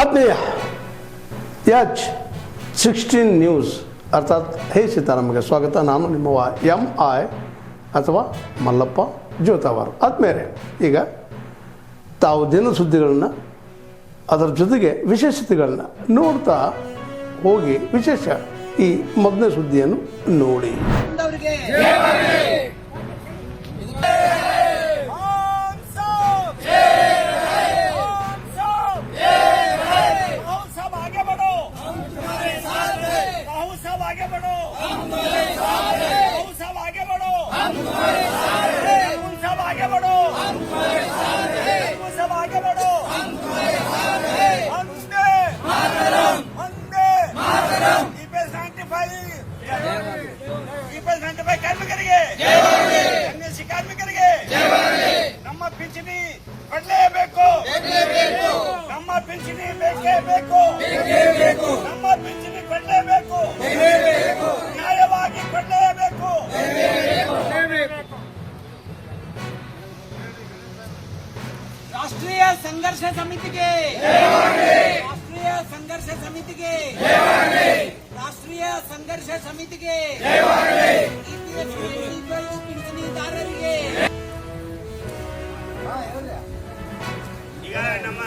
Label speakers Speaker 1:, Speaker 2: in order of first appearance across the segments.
Speaker 1: ಆತ್ಮೀಯ H16 news ಅರ್ಥಾತ್ ಹೇ ಸೀತಾರಾಮಗೆ ಸ್ವಾಗತ. ನಾನು ನಿಮ್ಮವ MI ಅಥವಾ ಮಲ್ಲಪ್ಪ ಜೋತಾವಾರ್. ಆದ್ಮೇಲೆ ಈಗ ತಾವು ದಿನ ಸುದ್ದಿಗಳನ್ನ ಅದರ ಜೊತೆಗೆ ವಿಶೇಷತೆಗಳನ್ನ ನೋಡ್ತಾ ಹೋಗಿ ವಿಶೇಷ ಈ ಮೊದಲನೇ ಸುದ್ದಿಯನ್ನು ನೋಡಿ.
Speaker 2: ಕಾರ್ಮಿಕರಿಗೆ ನಮ್ಮ ಪಿಂಚಣಿ ಕೊಡಲೇಬೇಕು, ನಮ್ಮ ಪಿಂಚಣಿ ಬೇಕೇ ಬೇಕು, ನಮ್ಮ ಪಿಂಚಣಿ ಕೊಡಲೇಬೇಕು, ನ್ಯಾಯವಾಗಿ ಕೊಡಲೇಬೇಕು. ರಾಷ್ಟ್ರೀಯ ಸಂಘರ್ಷ ಸಮಿತಿಗೆ, ರಾಷ್ಟ್ರೀಯ ಸಂಘರ್ಷ ಸಮಿತಿಗೆ, ರಾಷ್ಟ್ರೀಯ ಸಂಘರ್ಷ ಸಮಿತಿಗೆ, ಪಿಂಚಣಿದಾರರಿಗೆ ಈಗ ನಮ್ಮ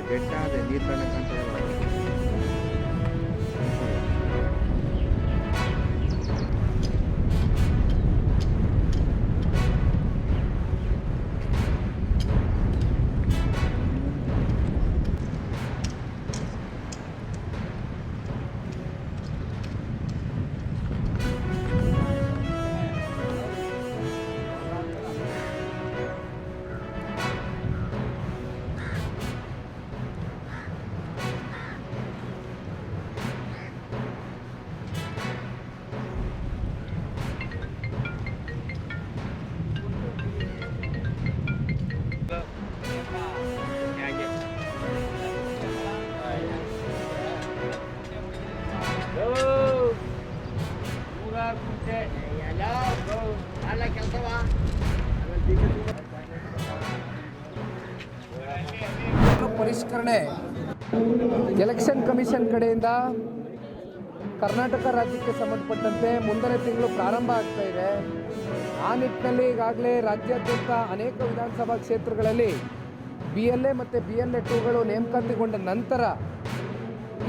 Speaker 3: ಬೆಟ್ಟ ಅದೇ ನೀರು ತಣ್ಣಕ್ಕಂತ
Speaker 4: ಪರಿಷ್ಕರಣೆ ಎಲೆಕ್ಷನ್ ಕಮಿಷನ್ ಕಡೆಯಿಂದ ಕರ್ನಾಟಕ ರಾಜ್ಯಕ್ಕೆ ಸಂಬಂಧಪಟ್ಟಂತೆ ಮುಂದಿನ ತಿಂಗಳು ಪ್ರಾರಂಭ ಆಗ್ತಾ ಇದೆ. ಆ ನಿಟ್ಟಿನಲ್ಲಿ ಈಗಾಗಲೇ ರಾಜ್ಯಾದ್ಯಂತ ಅನೇಕ ವಿಧಾನಸಭಾ ಕ್ಷೇತ್ರಗಳಲ್ಲಿ BLA ಮತ್ತು BLA 2ಗಳು ನೇಮಕಾತಿಗೊಂಡ ನಂತರ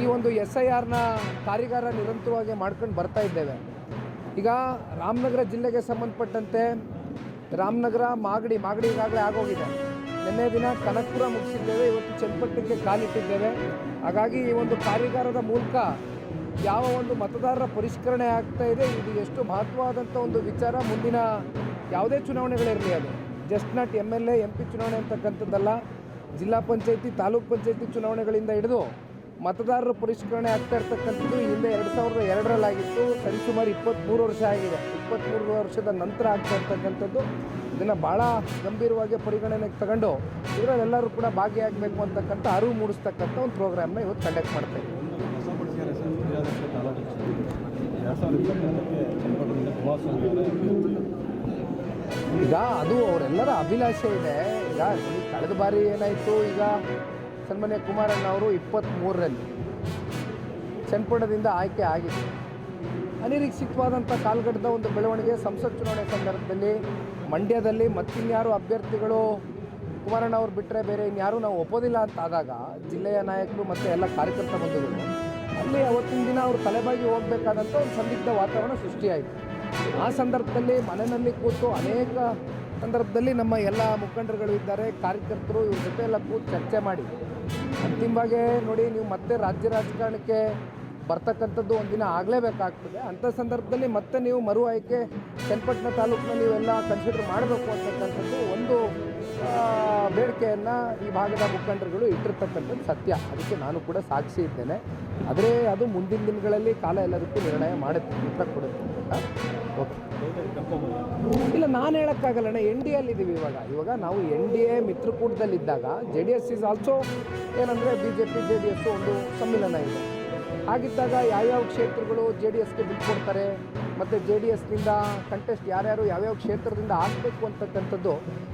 Speaker 4: ಈ ಒಂದು SIRನ ಕಾರ್ಯಾಗಾರ ನಿರಂತರವಾಗಿ ಮಾಡ್ಕೊಂಡು ಬರ್ತಾ ಇದ್ದೇವೆ. ಈಗ ರಾಮನಗರ ಜಿಲ್ಲೆಗೆ ಸಂಬಂಧಪಟ್ಟಂತೆ ರಾಮನಗರ ಮಾಗಡಿ ಈಗಾಗಲೇ ಆಗೋಗಿದೆ. ನಿನ್ನೆ ದಿನ ಕನಕಪುರ ಮುಗಿಸಿದ್ದೇವೆ, ಇವತ್ತು ಚನ್ನಪಟ್ಟಣಕ್ಕೆ ಕಾಲಿಟ್ಟಿದ್ದೇವೆ. ಹಾಗಾಗಿ ಈ ಒಂದು ಕಾರ್ಯಾಗಾರದ ಮೂಲಕ ಯಾವ ಒಂದು ಮತದಾರರ ಪರಿಷ್ಕರಣೆ ಆಗ್ತಾ ಇದೆ, ಇದು ಎಷ್ಟು ಮಹತ್ವವಾದಂಥ ಒಂದು ವಿಚಾರ. ಮುಂದಿನ ಯಾವುದೇ ಚುನಾವಣೆಗಳಿರಲಿ, ಅದು ಜಸ್ಟ್ ನಾಟ್ MLA MP ಚುನಾವಣೆ ಅಂತಕ್ಕಂಥದ್ದಲ್ಲ, ಜಿಲ್ಲಾ ಪಂಚಾಯತಿ ತಾಲೂಕು ಪಂಚಾಯತಿ ಚುನಾವಣೆಗಳಿಂದ ಹಿಡಿದು ಮತದಾರರ ಪರಿಷ್ಕರಣೆ ಆಗ್ತಾ ಇರ್ತಕ್ಕಂಥದ್ದು ಹಿಂದೆ 2002ರಲ್ಲಾಗಿತ್ತು. ಸರಿಸುಮಾರು 23 ವರ್ಷ ಆಗಿದೆ. 23 ವರ್ಷದ ನಂತರ ಆಗ್ತಾ ಇರ್ತಕ್ಕಂಥದ್ದು. ಇದನ್ನು ಭಾಳ ಗಂಭೀರವಾಗಿ ಪರಿಗಣನೆಗೆ ತಗೊಂಡು ಇದರಲ್ಲೆಲ್ಲರೂ ಕೂಡ ಭಾಗಿಯಾಗಬೇಕು ಅಂತಕ್ಕಂಥ ಅರಿವು ಮೂಡಿಸ್ತಕ್ಕಂಥ ಒಂದು ಪ್ರೋಗ್ರಾಮ್ನ ಇವತ್ತು ಕಂಡಕ್ಟ್ ಮಾಡ್ತಾ ಇದ್ದೀವಿ. ಈಗ ಅದು ಅವರೆಲ್ಲರ ಅಭಿಲಾಷೆ ಇದೆ. ಈಗ ಕಳೆದ ಬಾರಿ ಏನಾಯಿತು, ಈಗ ಸನ್ಮಾನ್ಯ ಕುಮಾರಣ್ಣ ಅವರು 23ರಲ್ಲಿ ಚನ್ನಪಟ್ಟಣದಿಂದ ಆಯ್ಕೆ ಆಗಿದೆ. ಅನಿರೀಕ್ಷಿತವಾದಂಥ ಕಾಲ್ಗಟ್ಟದ ಒಂದು ಬೆಳವಣಿಗೆ ಸಂಸತ್ ಚುನಾವಣೆ ಸಂದರ್ಭದಲ್ಲಿ ಮಂಡ್ಯದಲ್ಲಿ ಮತ್ತಿನ್ಯಾರು ಅಭ್ಯರ್ಥಿಗಳು ಕುಮಾರಣ್ಣ ಅವ್ರು ಬಿಟ್ಟರೆ ಬೇರೆ ಇನ್ಯಾರು ನಾವು ಒಪ್ಪೋದಿಲ್ಲ ಅಂತ ಆದಾಗ ಜಿಲ್ಲೆಯ ನಾಯಕರು ಮತ್ತು ಎಲ್ಲ ಕಾರ್ಯಕರ್ತ ಬಂಧುಗಳು ಅಲ್ಲಿ ಅವತ್ತಿನ ದಿನ ಅವರು ತಲೆಬಾಗಿ ಹೋಗಬೇಕಾದಂಥ ಒಂದು ಸಂದಿಗ್ಧ ವಾತಾವರಣ ಸೃಷ್ಟಿಯಾಯಿತು. ಆ ಸಂದರ್ಭದಲ್ಲಿ ಮನೆಯಲ್ಲಿ ಕೂತು ಅನೇಕ ಸಂದರ್ಭದಲ್ಲಿ ನಮ್ಮ ಎಲ್ಲ ಮುಖಂಡರುಗಳು ಇದ್ದಾರೆ, ಕಾರ್ಯಕರ್ತರು, ಇವ್ರ ಜೊತೆ ಎಲ್ಲ ಕೂತು ಚರ್ಚೆ ಮಾಡಿ ಅಂತಿಮವಾಗಿ ನೋಡಿ, ನೀವು ಮತ್ತೆ ರಾಜ್ಯ ರಾಜಕಾರಣಕ್ಕೆ ಬರ್ತಕ್ಕಂಥದ್ದು ಒಂದಿನ ಆಗಲೇಬೇಕಾಗ್ತದೆ. ಅಂಥ ಸಂದರ್ಭದಲ್ಲಿ ಮತ್ತೆ ನೀವು ಮರು ಆಯ್ಕೆ ಚನ್ನಪಟ್ಟಣ ತಾಲೂಕಿನ ನೀವೆಲ್ಲ ಕನ್ಸಿಡರ್ ಮಾಡಬೇಕು ಅಂತಕ್ಕಂಥದ್ದು ಒಂದು ಬೇಡಿಕೆಯನ್ನು ಈ ಭಾಗದ ಮುಖಂಡರುಗಳು ಇಟ್ಟಿರ್ತಕ್ಕಂಥದ್ದು ಸತ್ಯ. ಅದಕ್ಕೆ ನಾನು ಕೂಡ ಸಾಕ್ಷಿ ಇದ್ದೇನೆ. ಆದರೆ ಅದು ಮುಂದಿನ ದಿನಗಳಲ್ಲಿ ಕಾಲ ಎಲ್ಲದಕ್ಕೂ ನಿರ್ಣಯ ಮಾಡುತ್ತೆ, ಉತ್ತರ ಕೊಡುತ್ತೆ. ಓಕೆ, ಇಲ್ಲ ನಾನು ಹೇಳೋಕ್ಕಾಗಲ್ಲಣ್ಣ. ಎನ್ ಡಿ ಎಲ್ಲಿದ್ದೀವಿ ಇವಾಗ ನಾವು ಎನ್ ಡಿ ಎ ಮಿತ್ರಕೂಟದಲ್ಲಿದ್ದಾಗ JDS ಈಸ್ ಆಲ್ಸೋ ಏನಂದರೆ BJP JDS ಒಂದು ಸಮ್ಮಿಲನ ಇದೆ. ಹಾಗಿದ್ದಾಗ ಯಾವ್ಯಾವ ಕ್ಷೇತ್ರಗಳು JDSಗೆ ಬಿಟ್ಕೊಡ್ತಾರೆ ಮತ್ತು JDSನಿಂದ ಕಂಟೆಸ್ಟ್ ಯಾರ್ಯಾರು ಯಾವ್ಯಾವ ಕ್ಷೇತ್ರದಿಂದ ಆಗಬೇಕು ಅಂತಕ್ಕಂಥದ್ದು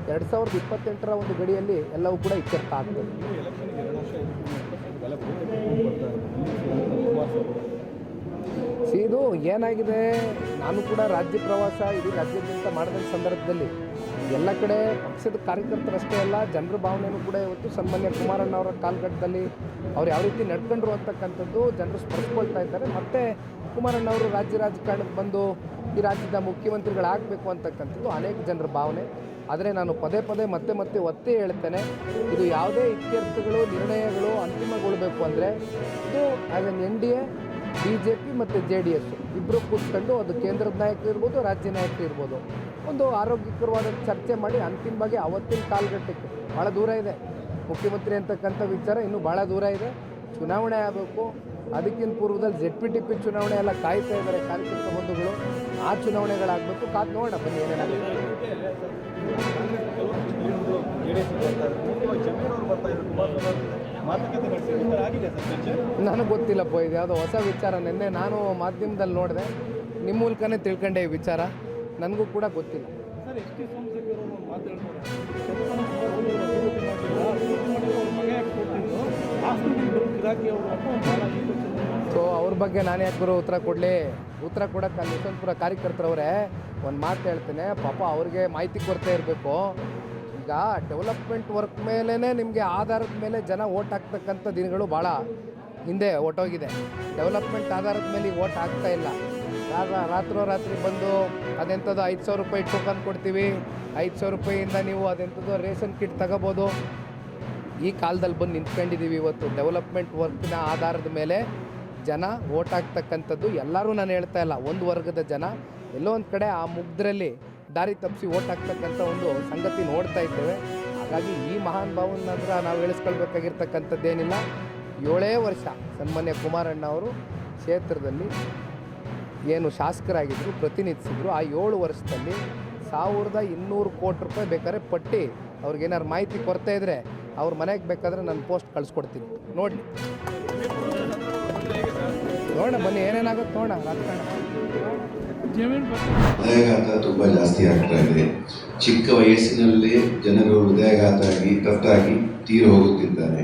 Speaker 4: 2028ರ ಒಂದು ಗಡಿಯಲ್ಲಿ ಎಲ್ಲವೂ ಕೂಡ ಇತ್ಯರ್ಥ ಆಗ್ತದೆ. ಇದು ಏನಾಗಿದೆ, ನಾನು ಕೂಡ ರಾಜ್ಯ ಪ್ರವಾಸ ಇಡೀ ರಾಜ್ಯಾದ್ಯಂತ ಮಾಡಿದ ಸಂದರ್ಭದಲ್ಲಿ ಎಲ್ಲ ಕಡೆ ಪಕ್ಷದ ಕಾರ್ಯಕರ್ತರಷ್ಟೇ ಅಲ್ಲ, ಜನರ ಭಾವನೆಯೂ ಕೂಡ ಇವತ್ತು ಸನ್ಮಾನ್ಯ ಕುಮಾರಣ್ಣವರ ಕಾಲಘಟ್ಟದಲ್ಲಿ ಅವ್ರು ಯಾವ ರೀತಿ ನಡ್ಕೊಂಡ್ರು ಅಂತಕ್ಕಂಥದ್ದು ಜನರು ಸ್ಪರ್ಶಕೊಳ್ತಾ ಇದ್ದಾರೆ. ಮತ್ತು ಕುಮಾರಣ್ಣವರು ರಾಜ್ಯ ರಾಜಕಾರಣಕ್ಕೆ ಬಂದು ಈ ರಾಜ್ಯದ ಮುಖ್ಯಮಂತ್ರಿಗಳಾಗಬೇಕು ಅಂತಕ್ಕಂಥದ್ದು ಅನೇಕ ಜನರ ಭಾವನೆ. ಆದರೆ ನಾನು ಪದೇ ಪದೇ ಮತ್ತೆ ಒತ್ತಿ ಹೇಳ್ತೇನೆ, ಇದು ಯಾವುದೇ ಇತ್ಯರ್ಥಗಳು ನಿರ್ಣಯಗಳು ಅಂತಿಮಗೊಳ್ಳಬೇಕು ಅಂದರೆ ಇದು ಆ್ಯಸ್ ಎನ್ NDA BJP ಮತ್ತು JDS ಇಬ್ಬರು ಕೂತ್ಕೊಂಡು, ಅದು ಕೇಂದ್ರದ ನಾಯಕರು ಇರ್ಬೋದು, ರಾಜ್ಯ ನಾಯಕರು ಇರ್ಬೋದು, ಒಂದು ಆರೋಗ್ಯಕರವಾದ ಚರ್ಚೆ ಮಾಡಿ ಅಂತಿಮವಾಗಿ ಅವತ್ತಿನ ಕಾಲಘಟ್ಟಕ್ಕೆ ಭಾಳ ದೂರ ಇದೆ. ಮುಖ್ಯಮಂತ್ರಿ ಅಂತಕ್ಕಂಥ ವಿಚಾರ ಇನ್ನೂ ಭಾಳ ದೂರ ಇದೆ. ಚುನಾವಣೆ ಆಗಬೇಕು. ಅದಕ್ಕಿಂತ ಪೂರ್ವದಲ್ಲಿ ZPTP ಚುನಾವಣೆ ಎಲ್ಲ ಕಾಯ್ತಾ ಇದ್ದಾರೆ ಕಾರ್ಯಕರ್ತ ಬಂಧುಗಳು. ಆ ಚುನಾವಣೆಗಳಾಗಬೇಕು. ಕಾದು ನೋಡೋಣ ಬನ್ನಿ ಏನೇನಾಗುತ್ತೆ. ನನಗೆ ಗೊತ್ತಿಲ್ಲಪ್ಪ, ಇದು ಯಾವುದೋ ಹೊಸ ವಿಚಾರ. ನಿನ್ನೆ ನಾನು ಮಾಧ್ಯಮದಲ್ಲಿ ನೋಡಿದೆ, ನಿಮ್ಮ ಮೂಲಕನೇ ತಿಳ್ಕೊಂಡೆ ಈ ವಿಚಾರ. ನನಗೂ ಕೂಡ ಗೊತ್ತಿಲ್ಲ. ಸೊ ಅವ್ರ ಬಗ್ಗೆ ನಾನು ಯಾಕೆ ಗುರು ಉತ್ತರ ಕೊಡಲಿ? ಉತ್ತರ ಕೊಡೋಕ್ಕೆ ಅಲ್ಲಿ ಯಶವಂತಪುರ ಕಾರ್ಯಕರ್ತರವರೇ ಒಂದು ಮಾತು ಹೇಳ್ತೇನೆ. ಪಾಪ ಅವ್ರಿಗೆ ಮಾಹಿತಿ ಕೊರತೆ ಇರಬೇಕು. ಈಗ ಡೆವಲಪ್ಮೆಂಟ್ ವರ್ಕ್ ಮೇಲೇ ನಿಮಗೆ ಆಧಾರದ ಮೇಲೆ ಜನ ಓಟ್ ಹಾಕ್ತಕ್ಕಂಥ ದಿನಗಳು ಭಾಳ ಹಿಂದೆ ಹೊಟ್ಟೋಗಿದೆ. ಡೆವಲಪ್ಮೆಂಟ್ ಆಧಾರದ ಮೇಲೆ ಈಗ ಓಟ್ ಹಾಕ್ತಾ ಇಲ್ಲ. ರಾತ್ರಿ ಬಂದು ಅದೆಂಥದ್ದು 5,000 ರೂಪಾಯಿ ಟೋಕನ್ ಕೊಡ್ತೀವಿ, 5,000 ರೂಪಾಯಿಯಿಂದ ನೀವು ಅದೆಂಥದ್ದು ರೇಷನ್ ಕಿಟ್ ತಗೋಬೋದು. ಈ ಕಾಲದಲ್ಲಿ ಬಂದು ನಿಂತ್ಕೊಂಡಿದ್ದೀವಿ. ಇವತ್ತು ಡೆವಲಪ್ಮೆಂಟ್ ವರ್ಕ್ನ ಆಧಾರದ ಮೇಲೆ ಜನ ಓಟ್ ಹಾಕ್ತಕ್ಕಂಥದ್ದು ಎಲ್ಲರೂ ನಾನು ಹೇಳ್ತಾ ಇಲ್ಲ, ಒಂದು ವರ್ಗದ ಜನ ಎಲ್ಲೋ ಒಂದು ಕಡೆ ಆ ಮುಗ್ಧರಲ್ಲಿ ದಾರಿ ತಪ್ಪಿಸಿ ಓಟ್ ಹಾಕ್ತಕ್ಕಂಥ ಒಂದು ಸಂಗತಿ ನೋಡ್ತಾ ಇದ್ದೇವೆ. ಹಾಗಾಗಿ ಈ ಮಹಾನ್ ಭಾವನ ಹತ್ರ ನಾವು ಇಳಿಸ್ಕೊಳ್ಬೇಕಾಗಿರ್ತಕ್ಕಂಥದ್ದೇನಿಲ್ಲ. 7 ವರ್ಷ ಸನ್ಮಾನ್ಯ ಕುಮಾರಣ್ಣ ಅವರು ಕ್ಷೇತ್ರದಲ್ಲಿ ಏನು ಶಾಸಕರಾಗಿದ್ದರು, ಪ್ರತಿನಿಧಿಸಿದ್ರು. ಆ 7 ವರ್ಷದಲ್ಲಿ 1,200 ಕೋಟಿ ರೂಪಾಯಿ ಬೇಕಾದ್ರೆ ಪಟ್ಟಿ ಅವ್ರಿಗೇನಾದ್ರು ಮಾಹಿತಿ ಕೊರತೆ ಇದ್ದರೆ ಅವ್ರ ಮನೆಗೆ ಬೇಕಾದರೆ ನಾನು ಪೋಸ್ಟ್ ಕಳಿಸ್ಕೊಡ್ತೀನಿ, ನೋಡಿ ನೋಡೋಣ ಬನ್ನಿ ಏನೇನಾಗುತ್ತೆ ನೋಡೋಣ. ರಾಜಕಾರಣ
Speaker 5: ಹೃದಯಾಘಾತ ತುಂಬ ಜಾಸ್ತಿ ಆಗ್ತಾ ಇದೆ. ಚಿಕ್ಕ ವಯಸ್ಸಿನಲ್ಲೇ ಜನರು ಹೃದಯಾಘಾತ ಆಗಿ ತತ್ತಾಗಿ ತೀರು ಹೋಗುತ್ತಿದ್ದಾರೆ.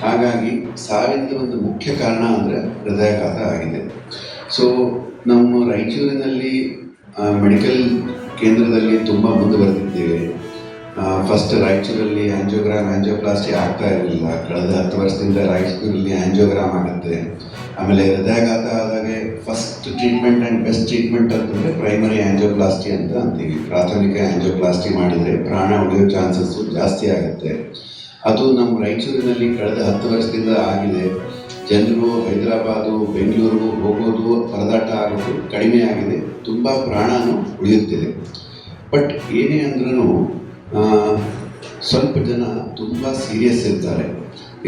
Speaker 5: ಹಾಗಾಗಿ ಸಾವಿನ ಒಂದು ಮುಖ್ಯ ಕಾರಣ ಅಂದರೆ ಹೃದಯಾಘಾತ ಆಗಿದೆ. ಸೊ ನಮ್ಮ ರಾಯಚೂರಿನಲ್ಲಿ ಮೆಡಿಕಲ್ ಕೇಂದ್ರದಲ್ಲಿ ತುಂಬ ಮುಂದುವರೆದಿದ್ದೇವೆ. ಫಸ್ಟ್ ರಾಯಚೂರಲ್ಲಿ ಆಂಜಿಯೋಪ್ಲಾಸ್ಟಿ ಆಗ್ತಾ ಇರಲಿಲ್ಲ. ಕಳೆದ 10 ವರ್ಷದಿಂದ ರಾಯಚೂರಲ್ಲಿ ಆಂಜಿಯೋಗ್ರಾಮ್ ಆಗುತ್ತೆ. ಆಮೇಲೆ ಹೃದಯಾಘಾತ ಆದಾಗೆ first treatment and best treatment ಅಂತಂದರೆ ಪ್ರೈಮರಿ ಆಂಜಿಯೋಪ್ಲಾಸ್ಟಿ ಅಂತ ಅಂತೀವಿ. ಪ್ರಾಥಮಿಕ ಆಂಜಿಯೋಪ್ಲಾಸ್ಟಿ ಮಾಡಿದರೆ ಪ್ರಾಣ ಉಳಿಯೋ ಚಾನ್ಸಸ್ಸು ಜಾಸ್ತಿ ಆಗುತ್ತೆ. ಅದು ನಮ್ಮ ರಾಯಚೂರಿನಲ್ಲಿ ಕಳೆದ 10 ವರ್ಷದಿಂದ ಆಗಿದೆ. ಜನರು ಹೈದರಾಬಾದು ಬೆಂಗಳೂರು ಹೋಗೋದು ಪರದಾಟ ಆಗೋದು ಕಡಿಮೆ ಆಗಿದೆ. ತುಂಬ ಪ್ರಾಣನೂ ಉಳಿಯುತ್ತಿದೆ. ಬಟ್ ಏನೇ ಅಂದ್ರೂ ಸ್ವಲ್ಪ ಜನ ತುಂಬ ಸೀರಿಯಸ್ ಇರ್ತಾರೆ.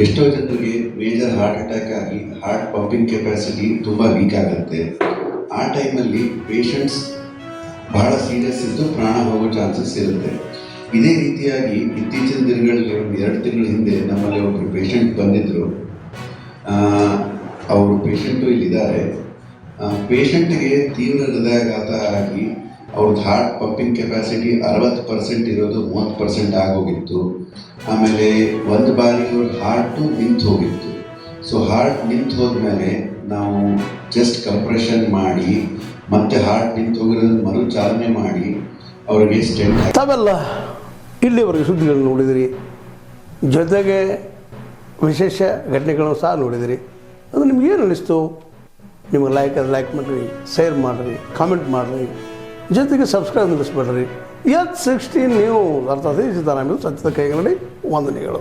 Speaker 5: ಎಷ್ಟೋ ಜನರಿಗೆ ಮೇಜರ್ ಹಾರ್ಟ್ ಅಟ್ಯಾಕ್ ಆಗಿ ಹಾರ್ಟ್ ಪಂಪಿಂಗ್ ಕೆಪಾಸಿಟಿ ತುಂಬ ವೀಕ್ ಆಗುತ್ತೆ. ಆ ಟೈಮಲ್ಲಿ ಪೇಷಂಟ್ಸ್ ಬಹಳ ಸೀರಿಯಸ್ ಇದ್ದು ಪ್ರಾಣ ಹೋಗೋ ಚಾನ್ಸಸ್ ಇರುತ್ತೆ. ಇದೇ ರೀತಿಯಾಗಿ ಇತ್ತೀಚಿನ ದಿನಗಳಲ್ಲಿ 2 ತಿಂಗಳ ಹಿಂದೆ ನಮ್ಮಲ್ಲಿ ಒಬ್ಬರು ಪೇಷಂಟ್ ಬಂದಿದ್ದರು. ಅವರು ಪೇಷಂಟು ಇಲ್ಲಿದ್ದಾರೆ. ಪೇಷಂಟ್ಗೆ ತೀವ್ರ ಹೃದಯಾಘಾತ ಆಗಿ ಅವ್ರದ್ದು ಹಾರ್ಟ್ ಪಂಪಿಂಗ್ ಕೆಪಾಸಿಟಿ 60% ಇರೋದು 30% ಆಗೋಗಿತ್ತು. ಆಮೇಲೆ ಒಂದು ಬಾರಿ ಅವ್ರ ಹಾರ್ಟು ನಿಂತು ಹೋಗಿತ್ತು. ಸೊ ಹಾರ್ಟ್ ನಿಂತು ಹೋದ್ಮೇಲೆ ನಾವು ಜಸ್ಟ್ ಕಂಪ್ರೆಷನ್ ಮಾಡಿ ಮತ್ತೆ ಹಾರ್ಟ್ ನಿಂತು ಹೋಗಿರೋದನ್ನು ಮರು ಚಾಲನೆ ಮಾಡಿ ಅವರಿಗೆ ಸ್ಟೆಂಟ್.
Speaker 1: ತಾವೆಲ್ಲ ಇಲ್ಲಿವರೆಗೆ ಸುದ್ದಿಗಳನ್ನು ನೋಡಿದಿರಿ, ಜೊತೆಗೆ ವಿಶೇಷ ಘಟನೆಗಳನ್ನು ಸಹ ನೋಡಿದಿರಿ. ಅದು ನಿಮಗೆ ನಿಮ್ಗೆ ಏನು ಅನ್ನಿಸ್ತು? ನಿಮಗೆ ಲೈಕ್ ಮಾಡಿರಿ, ಶೇರ್ ಮಾಡಿರಿ, ಕಾಮೆಂಟ್ ಮಾಡಿರಿ, ಜೊತೆಗೆ ಸಬ್ಸ್ಕ್ರೈಬ್ ನಿಲ್ಲಿಸ್ಬೇಡ್ರಿ. H16 ನ್ಯೂಸ್ ಅರ್ಥಾತ್ ಸಿದ್ದರಾಮಯ್ಯ ಸತ್ಯದ ಕೈಗನ್ನಡಿ ವಂದನೆಗಳು.